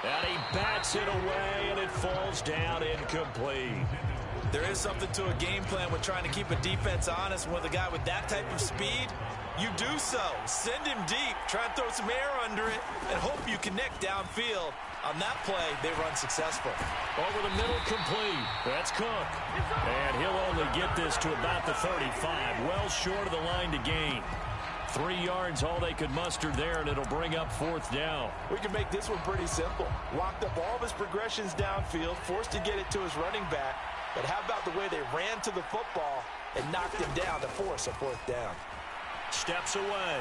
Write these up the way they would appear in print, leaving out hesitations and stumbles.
And he bats it away, and it falls down incomplete. There is something to a game plan with trying to keep a defense honest. With a guy with that type of speed, you do so. Send him deep, try and throw some air under it, and hope you connect downfield. On that play, they run successful. Over the middle, complete. That's Cook. And he'll only get this to about the 35, well short of the line to gain. 3 yards, all they could muster there, and it'll bring up 4th down. We can make this one pretty simple. Locked up all of his progressions downfield, forced to get it to his running back. But how about the way they ran to the football and knocked him down to force a 4th down? Steps away.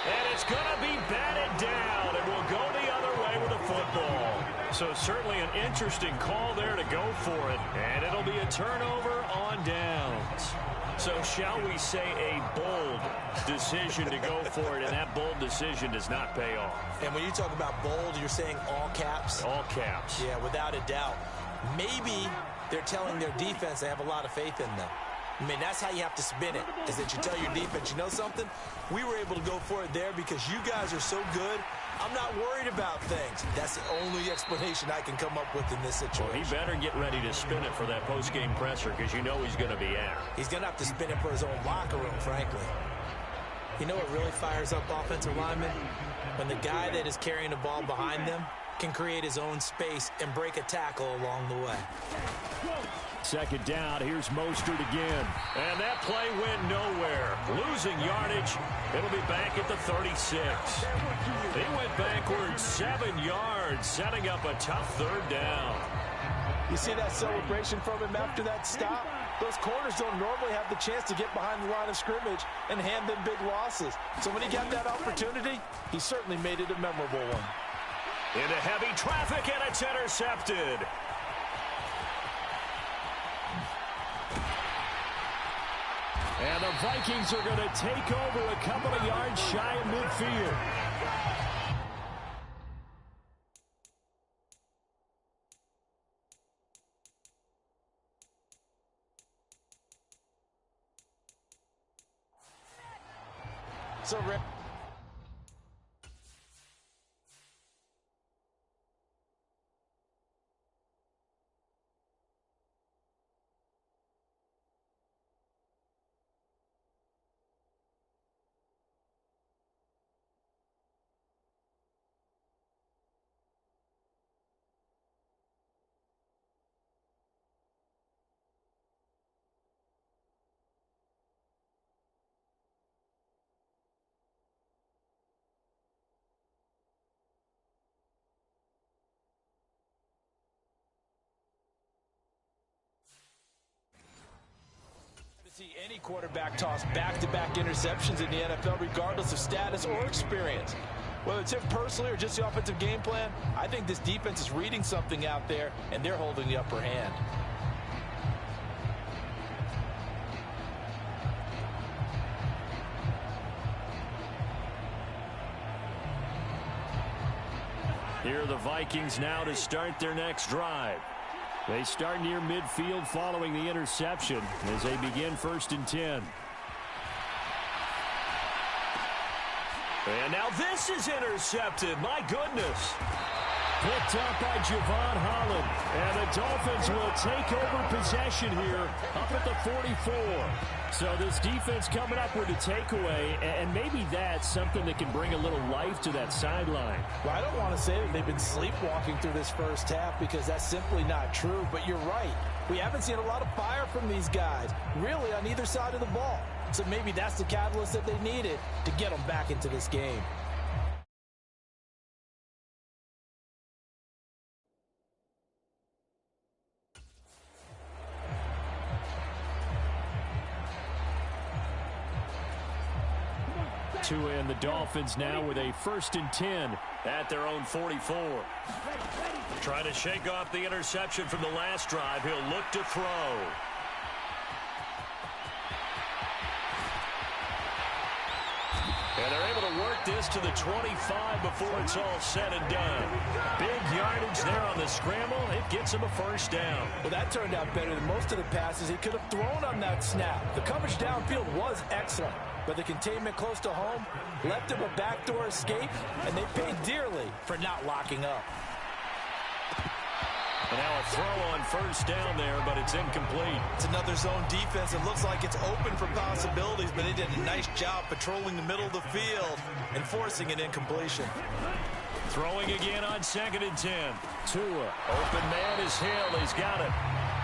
And it's going to be batted down, and we'll go the other way with the football. So certainly an interesting call there to go for it, and it'll be a turnover on downs. So shall we say a bold decision to go for it, and that bold decision does not pay off. And when you talk about bold, you're saying all caps? All caps. Yeah, without a doubt. Maybe they're telling their defense they have a lot of faith in them. I mean, that's how you have to spin it, is that you tell your defense, you know something? We were able to go for it there because you guys are so good. I'm not worried about things. That's the only explanation I can come up with in this situation. Well, he better get ready to spin it for that post-game presser because you know he's going to be out. He's going to have to spin it for his own locker room, frankly. You know what really fires up offensive linemen? When the guy that is carrying the ball behind them can create his own space and break a tackle along the way. 2nd down, here's Mostert again. And that play went nowhere. Losing yardage, it'll be back at the 36. He went backwards 7 yards, setting up a tough 3rd down. You see that celebration from him after that stop? Those corners don't normally have the chance to get behind the line of scrimmage and hand them big losses. So when he got that opportunity, he certainly made it a memorable one. Into heavy traffic, and it's intercepted. And the Vikings are going to take over a couple of yards shy of midfield. So, Rick. See any quarterback toss back-to-back interceptions in the NFL, regardless of status or experience. Whether it's him personally or just the offensive game plan, I think this defense is reading something out there, and they're holding the upper hand. Here are the Vikings now to start their next drive. They start near midfield following the interception as they begin 1st and 10. And now this is intercepted. My goodness. Picked up by Javon Holland. And the Dolphins will take over possession here up at the 44. So this defense coming up with a takeaway, and maybe that's something that can bring a little life to that sideline. Well, I don't want to say that they've been sleepwalking through this first half because that's simply not true, but you're right. We haven't seen a lot of fire from these guys, really on either side of the ball. So maybe that's the catalyst that they needed to get them back into this game. And the Dolphins now with a 1st and 10 at their own 44. Trying to shake off the interception from the last drive. He'll look to throw. And they're able to work this to the 25 before it's all said and done. Big yardage there on the scramble. It gets him a first down. Well, that turned out better than most of the passes he could have thrown on that snap. The coverage downfield was excellent, but the containment close to home left him a backdoor escape, and they paid dearly for not locking up. And now a throw on first down there, but it's incomplete. It's another zone defense. It looks like it's open for possibilities, but they did a nice job patrolling the middle of the field and forcing an incompletion. Throwing again on 2nd and 10. Tua, open man is Hill. He's got it.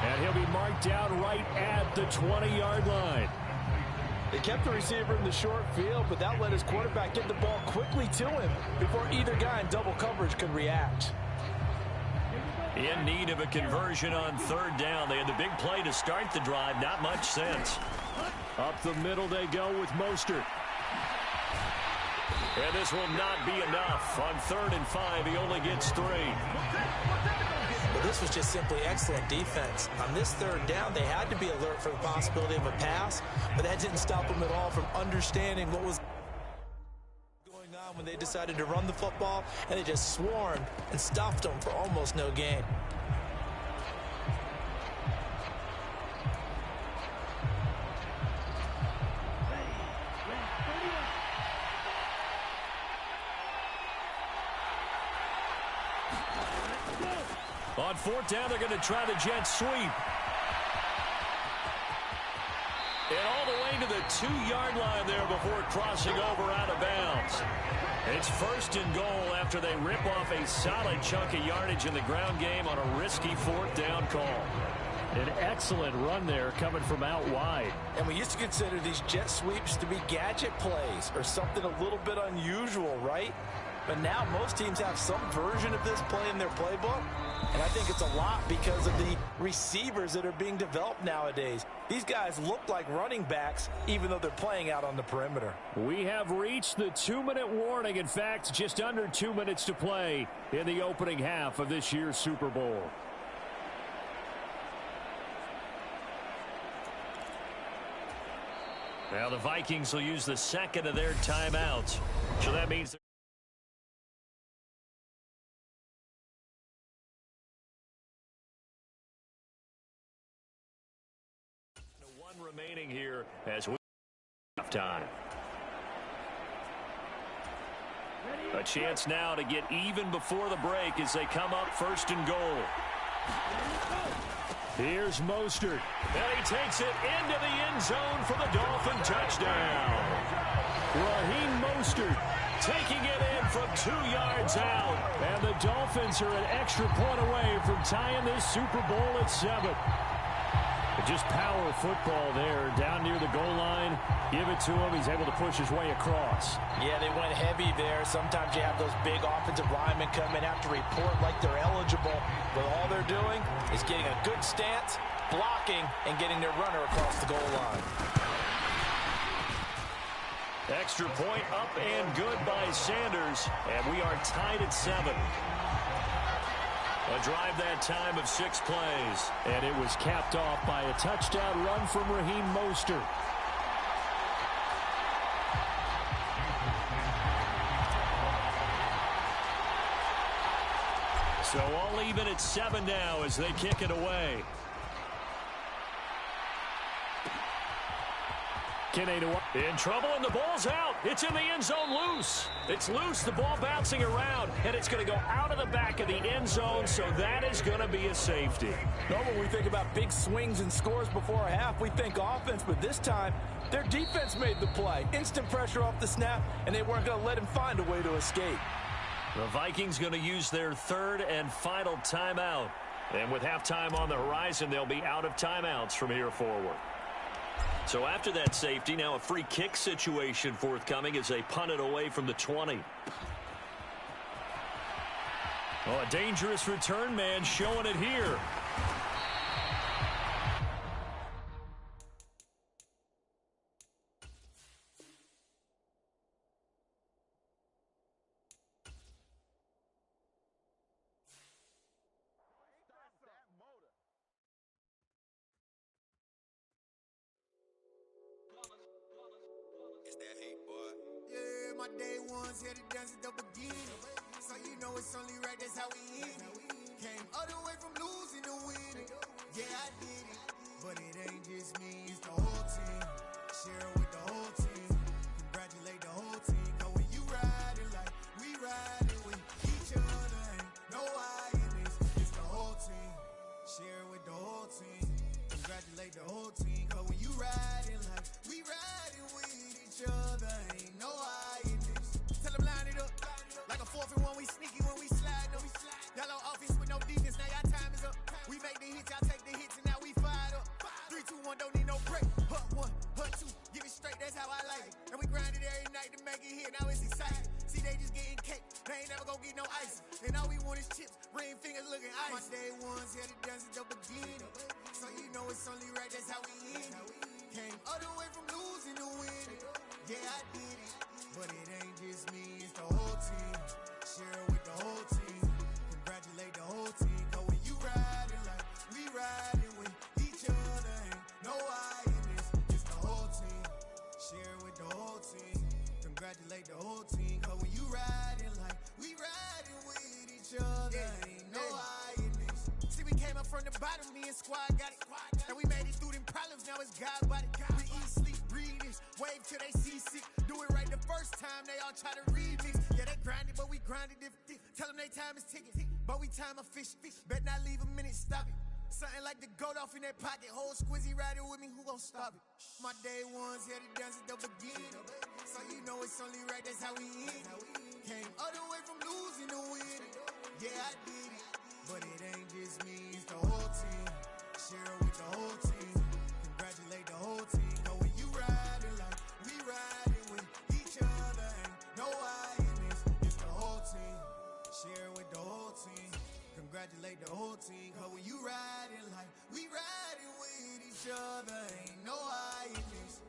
And he'll be marked down right at the 20-yard line. They kept the receiver in the short field, but that let his quarterback get the ball quickly to him before either guy in double coverage could react. In need of a conversion on 3rd down. They had the big play to start the drive. Not much sense. Up the middle they go with Mostert. And this will not be enough. On 3rd and 5, he only gets 3. Well, this was just simply excellent defense. On this 3rd down, they had to be alert for the possibility of a pass, but that didn't stop them at all from understanding what was going on when they decided to run the football, and they just swarmed and stopped them for almost no gain. On 4th down, they're going to try the jet sweep. And all the way to the 2-yard line there before crossing over out of bounds. It's 1st and goal after they rip off a solid chunk of yardage in the ground game on a risky 4th down call. An excellent run there coming from out wide. And we used to consider these jet sweeps to be gadget plays or something a little bit unusual, right? But now most teams have some version of this play in their playbook. And I think it's a lot because of the receivers that are being developed nowadays. These guys look like running backs, even though they're playing out on the perimeter. We have reached the 2-minute warning. In fact, just under 2 minutes to play in the opening half of this year's Super Bowl. Now the Vikings will use the 2nd of their timeouts. So that means remaining here as we have time. A chance now to get even before the break as they come up 1st and goal. Here's Mostert. And he takes it into the end zone for the Dolphin touchdown. Raheem Mostert taking it in from 2 yards out. And the Dolphins are an extra point away from tying this Super Bowl at 7. Just power football there down near the goal line. Give it to him. He's able to push his way across. Yeah, they went heavy there. Sometimes you have those big offensive linemen come in, have to report like they're eligible. But all they're doing is getting a good stance, blocking, and getting their runner across the goal line. Extra point up and good by Sanders. And we are tied at 7. A drive that time of 6 plays. And it was capped off by a touchdown run from Raheem Mostert. So all even at 7 now as they kick it away. In trouble, and the ball's out. It's in the end zone loose. It's loose, the ball bouncing around, and it's going to go out of the back of the end zone, so that is going to be a safety. Normally, when we think about big swings and scores before a half, we think offense, but this time, their defense made the play. Instant pressure off the snap, and they weren't going to let him find a way to escape. The Vikings going to use their 3rd and final timeout. And with halftime on the horizon, they'll be out of timeouts from here forward. So after that safety, now a free kick situation forthcoming as they punt it away from the 20. Oh, a dangerous return man showing it here. My day ones here to dance at the beginning. So you know it's only right, that's how we end it. Came all the way from losing to winning. Yeah, I did it, but it ain't just me, it's the whole team. Share it with the whole team. Congratulate the whole team. Cause when you riding like we riding with each other, ain't no I in this, it's the whole team. Share it with the whole team. Congratulate the whole team. Cause when you riding like we riding with each other, ain't no I in this. Tell them line it up. Like a 4th and 1, we sneaky when we slide them. Y'all on offense with no defense, now y'all time is up. We make the hits, y'all take the hits, and now we fired up. 3, 2, 1, don't need no break. Hut 1, hut 2, give it straight, that's how I like it. And we grind it every night to make it hit, now it's exciting. See, they just getting cake, they ain't never gonna get no ice. And all we want is chips, ring fingers looking ice. My day ones here to dance at the beginning. So you know it's only right, that's how we end it. Came all the way from losing to winning. Yeah, I did it, but it ain't just me, it's the whole team. Share it with the whole team. Congratulate the whole team. Cause when you riding like we riding with each other, ain't no I in this, it's the whole team. Share it with the whole team. Congratulate the whole team. Cause when you riding like we riding with each other, ain't no I in this. See, we came up from the bottom, me and squad got it. And we made it through them problems, now it's God body. We eat, sleep, breathe this, wave till they seasick. Do it right the first time, they all try to remix. Yeah, they grinded, but we grinded different. Tell them they time is ticking, but we time a fish. Bet not leave a minute, stop it. Something like the goat off in their pocket. Whole squizzy riding with me, who gon' stop it? My day ones here to dance at the beginning. So you know it's only right, that's how we end it. Came all the way from losing to winning. Yeah, I did it, but it ain't just me, it's the whole team. Share it with the whole team. Congratulate the whole team. Cause when you riding like we riding with each other, ain't no I in this, it's the whole team. Share it with the whole team. Congratulate the whole team. Cause when you riding like we riding with each other, ain't no I in this.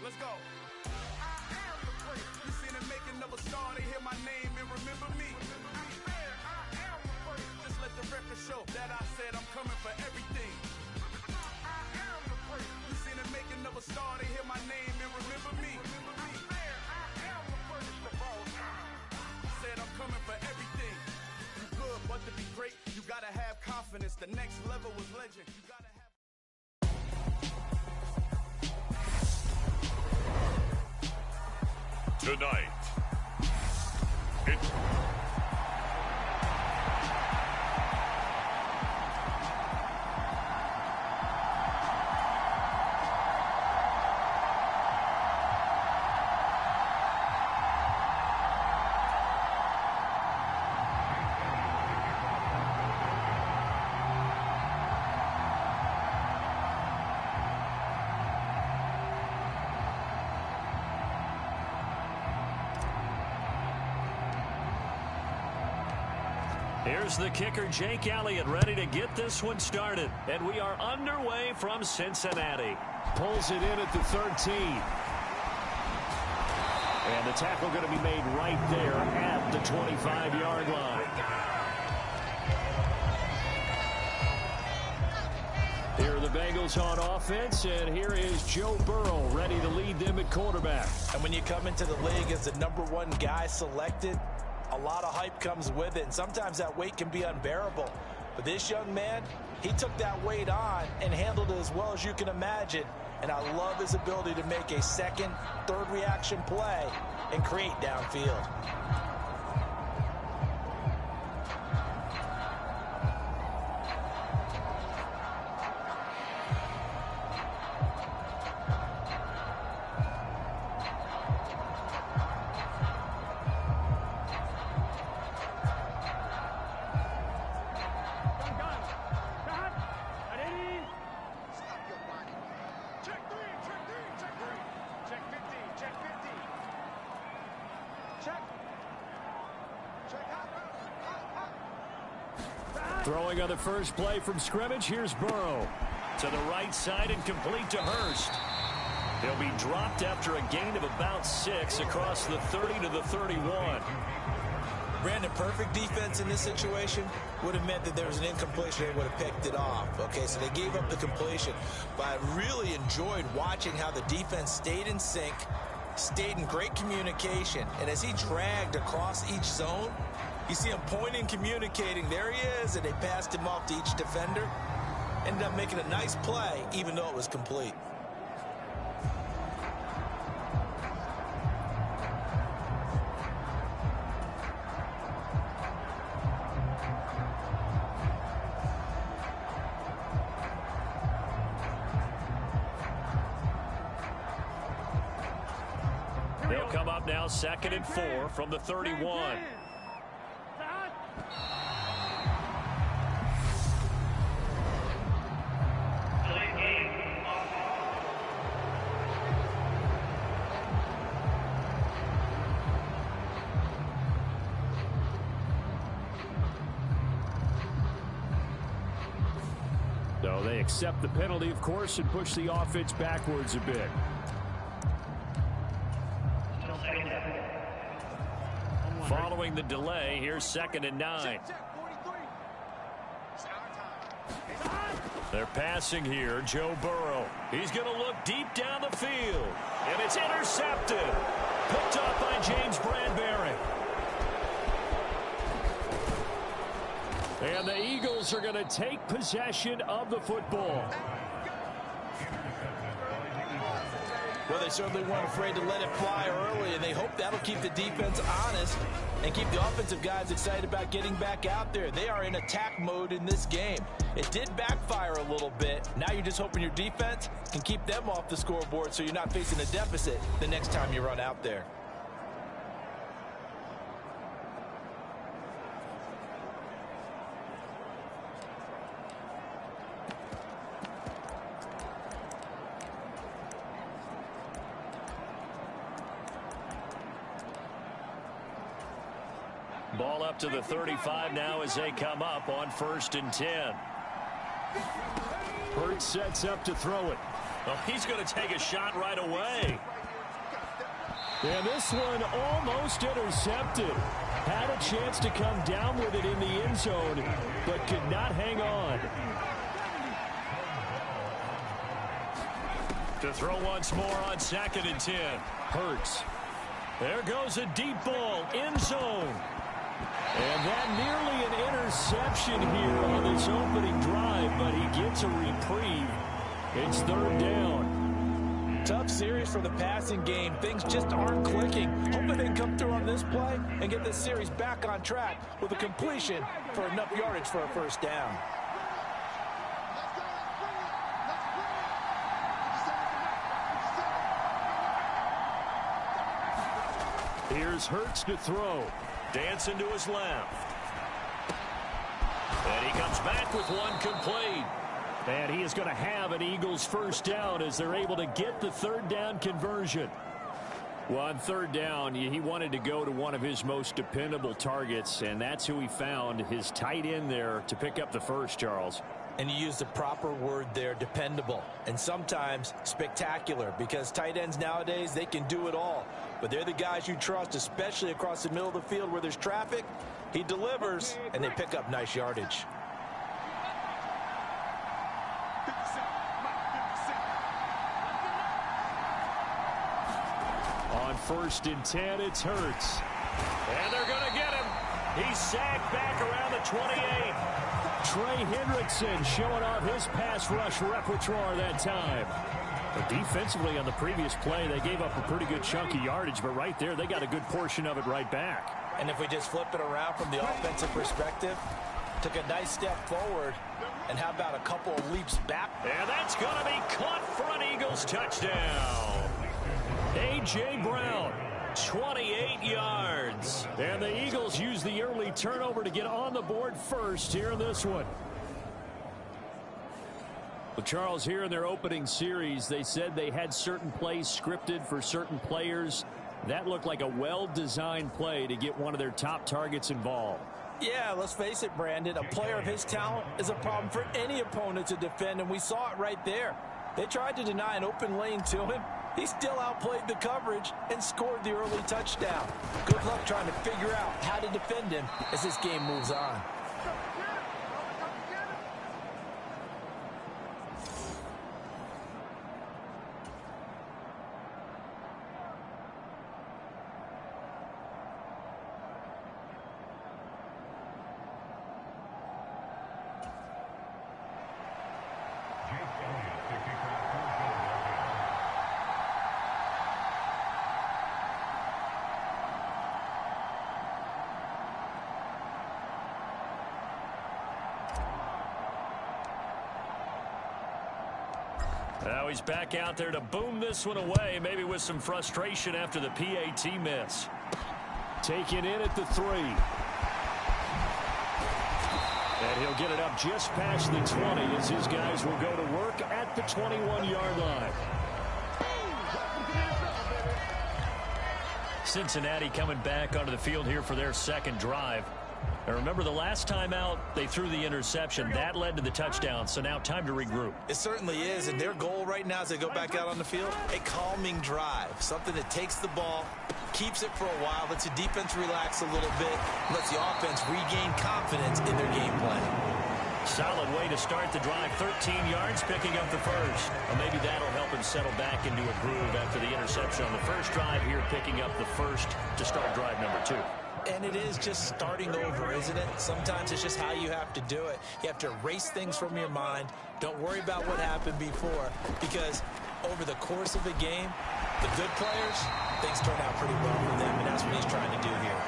Let's go. I am the great. You seen the making of a star, they hear my name and remember me. I said I am the great. Just let the record show that I said I'm coming for everything. I am the great. You seen the making of a star, they hear my name and remember me. I said I am the greatest of all time. Said I'm coming for everything. You good, but to be great, you gotta have confidence. The next level was legend. You gotta have. Tonight, it's here's the kicker, Jake Elliott, ready to get this one started. And we are underway from Cincinnati. Pulls it in at the 13. And the tackle going to be made right there at the 25-yard line. Here are the Bengals on offense, and here is Joe Burrow ready to lead them at quarterback. And when you come into the league as the #1 guy selected, a lot of hype comes with it, and sometimes that weight can be unbearable. But this young man, he took that weight on and handled it as well as you can imagine. And I love his ability to make a second, third reaction play and create downfield. Throwing on the first play from scrimmage, here's Burrow. To the right side and complete to Hurst. He'll be dropped after a gain of about 6 across the 30 to the 31. Brandon, perfect defense in this situation would have meant that there was an incompletion. They would have picked it off. Okay, so they gave up the completion. But I really enjoyed watching how the defense stayed in sync, stayed in great communication. And as he dragged across each zone, you see him pointing, communicating. There he is, and they passed him off to each defender. Ended up making a nice play, even though it was complete. They'll come up now 2nd and 4 from the 31. So they accept the penalty, of course, and push the offense backwards a bit. Following the delay, here's 2nd and 9. They're passing here, Joe Burrow. He's going to look deep down the field. And it's intercepted. Picked up by James Bradbury. And the Eagles are going to take possession of the football. Well, they certainly weren't afraid to let it fly early, and they hope that'll keep the defense honest and keep the offensive guys excited about getting back out there. They are in attack mode in this game. It did backfire a little bit. Now you're just hoping your defense can keep them off the scoreboard so you're not facing a deficit the next time you run out there. Ball up to the 35 now as they come up on 1st and 10. Hurts sets up to throw it. Well, he's going to take a shot right away. And this one almost intercepted. Had a chance to come down with it in the end zone, but could not hang on. To throw once more on 2nd and 10. Hurts. There goes a deep ball, end zone. And that nearly an interception here on this opening drive, but he gets a reprieve. It's 3rd down. Tough series for the passing game. Things just aren't clicking. Hoping they can come through on this play and get this series back on track with a completion for enough yardage for a 1st down. Here's Hurts to throw. Dancing to his left. And he comes back with one complete. And he is going to have an Eagles 1st down as they're able to get the 3rd down conversion. Well, on 3rd down, he wanted to go to one of his most dependable targets, and that's who he found, his tight end there, to pick up the first, Charles. And you used the proper word there, dependable, and sometimes spectacular, because tight ends nowadays, they can do it all. But they're the guys you trust, especially across the middle of the field where there's traffic. He delivers, and they pick up nice yardage. On 1st and 10, it's Hurts. And they're going to get him. He's sacked back around the 28. Trey Hendrickson showing off his pass rush repertoire that time. But defensively on the previous play, they gave up a pretty good chunk of yardage, but right there, they got a good portion of it right back. And if we just flip it around from the offensive perspective, took a nice step forward, and how about a couple of leaps back? And that's going to be caught for an Eagles touchdown. A.J. Brown, 28 yards. And the Eagles use the early turnover to get on the board first here in this one. Well, Charles, here in their opening series, they said they had certain plays scripted for certain players. That looked like a well-designed play to get one of their top targets involved. Yeah, let's face it, Brandon. A player of his talent is a problem for any opponent to defend, and we saw it right there. They tried to deny an open lane to him. He still outplayed the coverage and scored the early touchdown. Good luck trying to figure out how to defend him as this game moves on. Now he's back out there to boom this one away, maybe with some frustration after the PAT miss. Taken in at the 3. And he'll get it up just past the 20 as his guys will go to work at the 21-yard line. Cincinnati coming back onto the field here for their second drive. And remember, the last time out, they threw the interception. That led to the touchdown, so now time to regroup. It certainly is, and their goal right now as they go back out on the field, a calming drive, something that takes the ball, keeps it for a while, lets the defense relax a little bit, lets the offense regain confidence in their game plan. Solid way to start the drive, 13 yards, picking up the first. Well, maybe that'll help him settle back into a groove after the interception on the first drive here, picking up the first to start drive number 2. And it is just starting over, isn't it? Sometimes it's just how you have to do it. You have to erase things from your mind. Don't worry about what happened before, because over the course of a game, the good players, things turn out pretty well for them, and that's what he's trying to do here.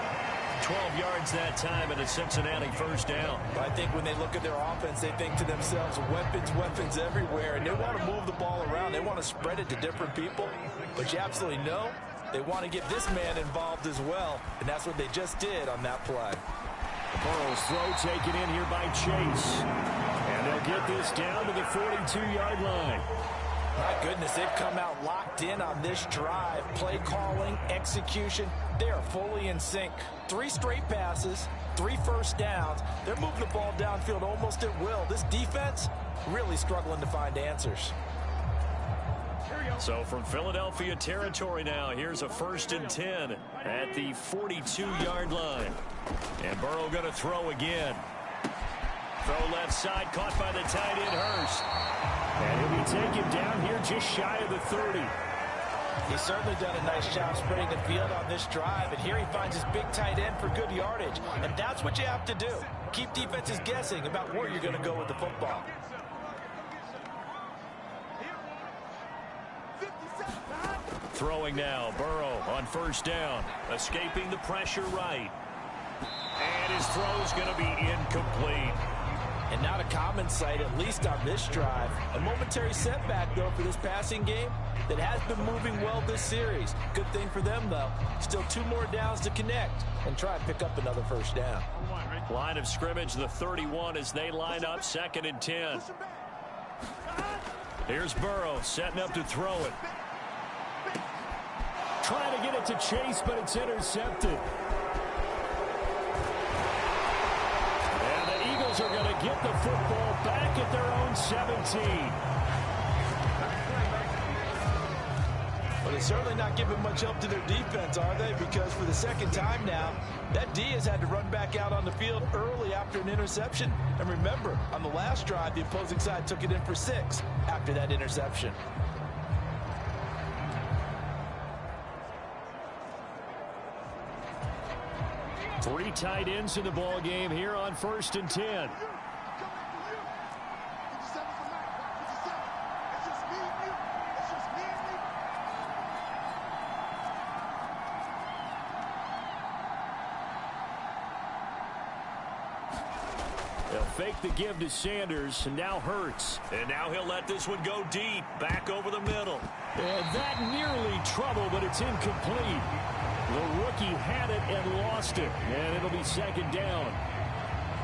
12 yards that time and a Cincinnati first down. But I think when they look at their offense, they think to themselves, weapons everywhere, and they want to move the ball around. They want to spread it to different people, but you absolutely know they want to get this man involved as well, and that's what they just did on that play. Burrow's throw taken in here by Chase. And they'll get this down to the 42-yard line. My goodness, they've come out locked in on this drive. Play calling, execution, they are fully in sync. 3 straight passes, 3 first downs. They're moving the ball downfield almost at will. This defense really struggling to find answers. So from Philadelphia territory now, here's a 1st and 10 at the 42-yard line. And Burrow going to throw again. Throw left side, caught by the tight end Hurst. And he'll be taken down here just shy of the 30. He's certainly done a nice job spreading the field on this drive, and here he finds his big tight end for good yardage. And that's what you have to do. Keep defenses guessing about where you're going to go with the football. Throwing now, Burrow on first down, escaping the pressure right. And his throw's going to be incomplete. And not a common sight, at least on this drive. A momentary setback, though, for this passing game that has been moving well this series. Good thing for them, though. Still 2 more downs to connect and try and pick up another first down. Line of scrimmage, the 31 as they line up, 2nd and 10. Here's Burrow setting up to throw it. Trying to get it to Chase, but it's intercepted. And the Eagles are going to get the football back at their own 17. Well, they're certainly not giving much help to their defense, are they? Because for the second time now, that D has had to run back out on the field early after an interception. And remember, on the last drive, the opposing side took it in for 6 after that interception. Three tight ends in the ball game here on 1st and 10. They'll fake the give to Sanders, and now Hurts. And now he'll let this one go deep, back over the middle. And that nearly trouble, but it's incomplete. The rookie had it and lost it, and it'll be 2nd down.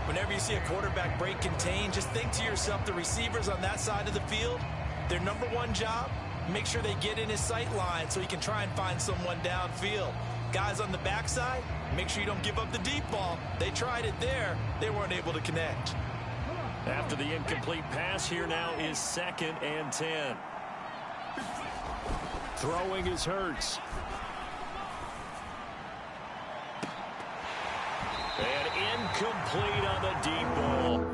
Whenever you see a quarterback break contain, just think to yourself, the receivers on that side of the field, their number one job, make sure they get in his sight line so he can try and find someone downfield. Guys on the backside, Make sure you don't give up the deep ball. They tried it there. They weren't able to connect. After the incomplete pass, here now is 2nd and 10. Throwing is Hurts. And incomplete on the deep ball.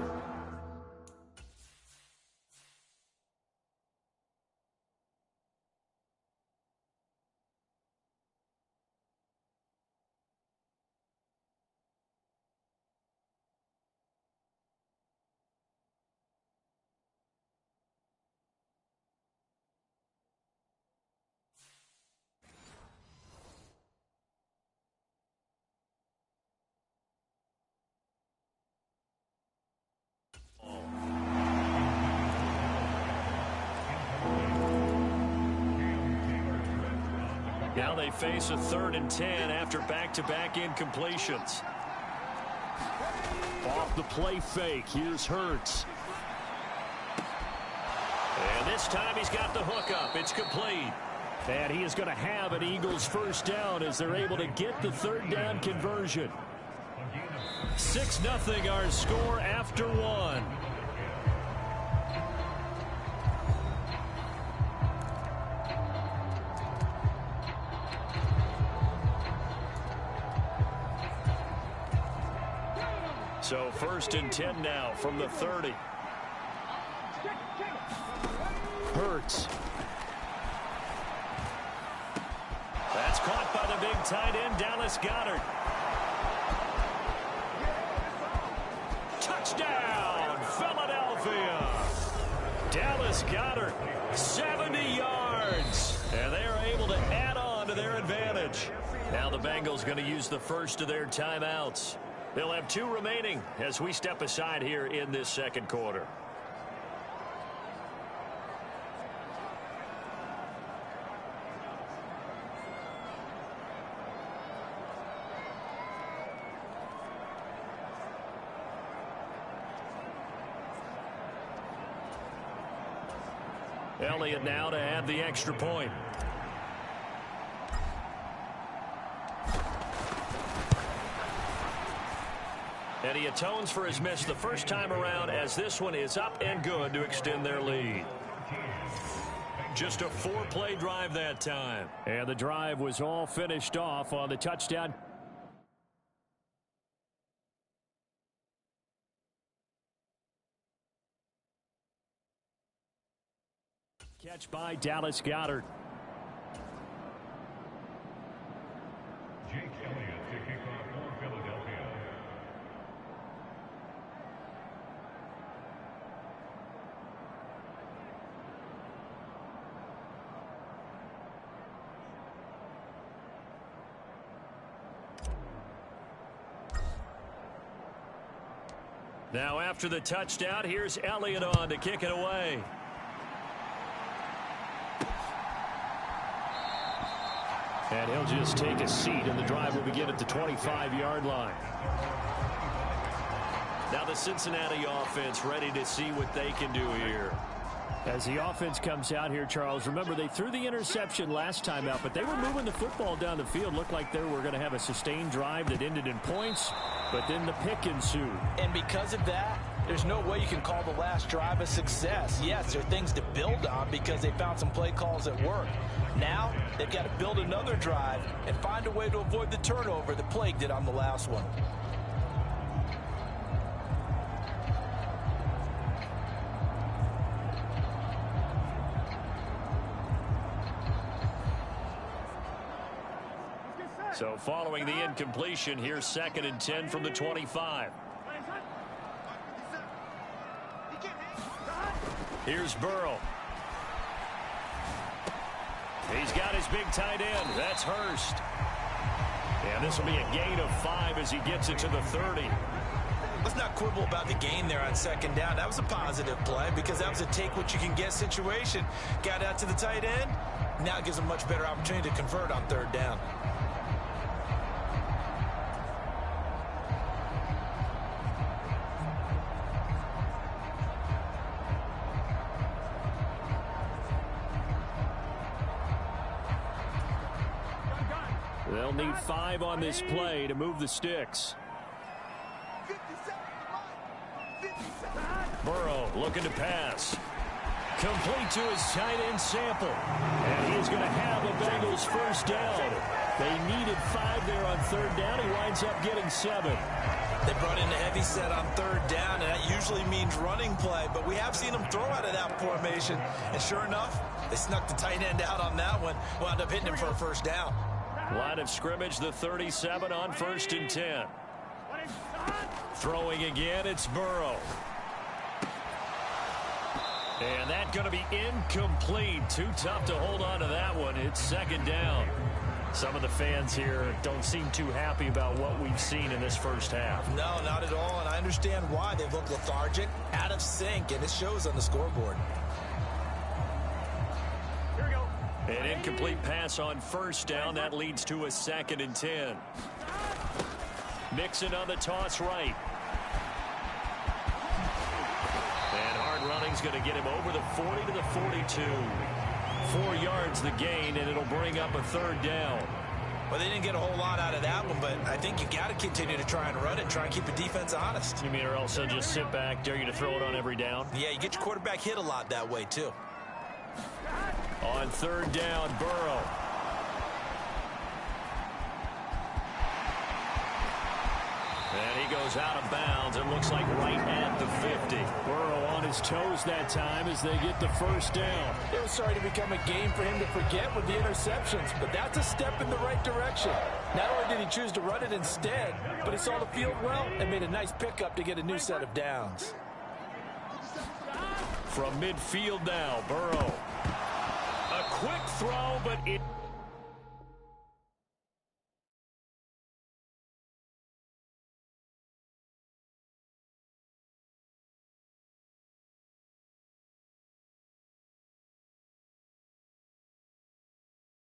Now they face a 3rd and 10 after back-to-back incompletions. Off the play fake, here's Hurts. And this time he's got the hook up. It's complete. And he is going to have an Eagles first down as they're able to get the 3rd down conversion. 6-0 our score after 1. So 1st and 10 now from the 30. Hurts. That's caught by the big tight end, Dallas Goedert. Touchdown, Philadelphia. Dallas Goedert, 70 yards. And they are able to add on to their advantage. Now the Bengals going to use the first of their timeouts. They'll have 2 remaining as we step aside here in this 2nd quarter. Elliott now to add the extra point. And he atones for his miss the first time around as this one is up and good to extend their lead. Just a 4-play drive that time. And the drive was all finished off on the touchdown. Catch by Dallas Goedert. Jake Elliott to kick off for Philadelphia. Now after the touchdown, here's Elliott on to kick it away. And he'll just take a seat, and the drive will begin at the 25-yard line. Now the Cincinnati offense ready to see what they can do here. As the offense comes out here, Charles, remember they threw the interception last time out, but they were moving the football down the field. Looked like they were going to have a sustained drive that ended in points, but then the pick ensued. And because of that, there's no way you can call the last drive a success. Yes, there are things to build on because they found some play calls that work. Now, they've got to build another drive and find a way to avoid the turnover that plagued it on the last one. So following the incompletion, here's 2nd and 10 from the 25. Here's Burrow. He's got his big tight end. That's Hurst. And this will be a gain of 5 as he gets it to the 30. Let's not quibble about the gain there on 2nd down. That was a positive play because that was a take-what-you-can-get situation. Got out to the tight end. Now it gives a much better opportunity to convert on 3rd down. They'll They'll need 5 on this play to move the sticks. Burrow looking to pass. Complete to his tight end Sample. And he's going to have a Bengals first down. They needed 5 there on 3rd down. He winds up getting 7. They brought in a heavy set on 3rd down, and that usually means running play. But we have seen them throw out of that formation. And sure enough, they snuck the tight end out on that one. Wound up hitting him for a first down. Line of scrimmage, the 37 on 1st and 10. Throwing again, it's Burrow. And that's going to be incomplete. Too tough to hold on to that one. It's 2nd down. Some of the fans here don't seem too happy about what we've seen in this first half. No, not at all, and I understand why. They've looked lethargic, out of sync, and it shows on the scoreboard. Here we go. An incomplete pass on 1st down. That leads to a 2nd and 10. Mixon on the toss right. Running's going to get him over the 40 to the 42. 4 yards the gain, and it'll bring up a 3rd down. Well, they didn't get a whole lot out of that one, but I think you got to continue to try and run it and try and keep the defense honest. You mean or else they'll just sit back, dare you to throw it on every down? Yeah, you get your quarterback hit a lot that way, too. On 3rd down, Burrow. And he goes out of bounds. It looks like right at the 50. Burrow on his toes that time as they get the first down. It was starting to become a game for him to forget with the interceptions, but that's a step in the right direction. Not only did he choose to run it instead, but he saw the field well and made a nice pickup to get a new set of downs. From midfield now, Burrow. A quick throw, but it